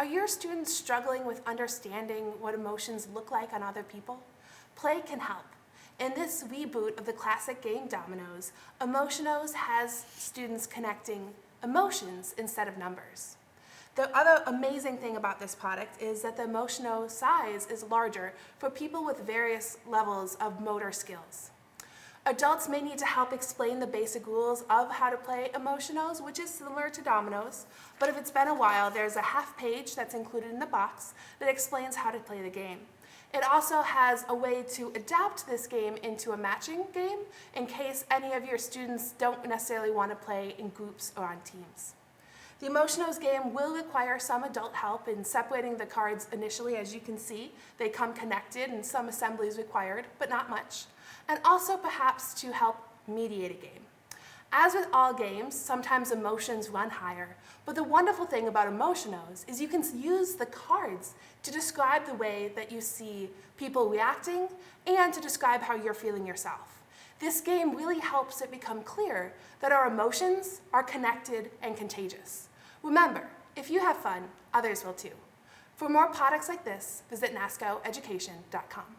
Are your students struggling with understanding what emotions look like on other people? Play can help. In this reboot of the classic game Dominoes, Emotion-oes has students connecting emotions instead of numbers. The other amazing thing about this product is that the Emotion-o size is larger for people with various levels of motor skills. Adults may need to help explain the basic rules of how to play Emotion-oes, which is similar to dominoes, but if it's been a while, there's a half page that's included in the box that explains how to play the game. It also has a way to adapt this game into a matching game in case any of your students don't necessarily want to play in groups or on teams. The Emotion-oes game will require some adult help in separating the cards initially. As you can see, they come connected and some assembly is required, but not much. And also perhaps to help mediate a game. As with all games, sometimes emotions run higher, but the wonderful thing about Emotion-oes is you can use the cards to describe the way that you see people reacting and to describe how you're feeling yourself. This game really helps it become clear that our emotions are connected and contagious. Remember, if you have fun, others will too. For more products like this, visit nascoeducation.com.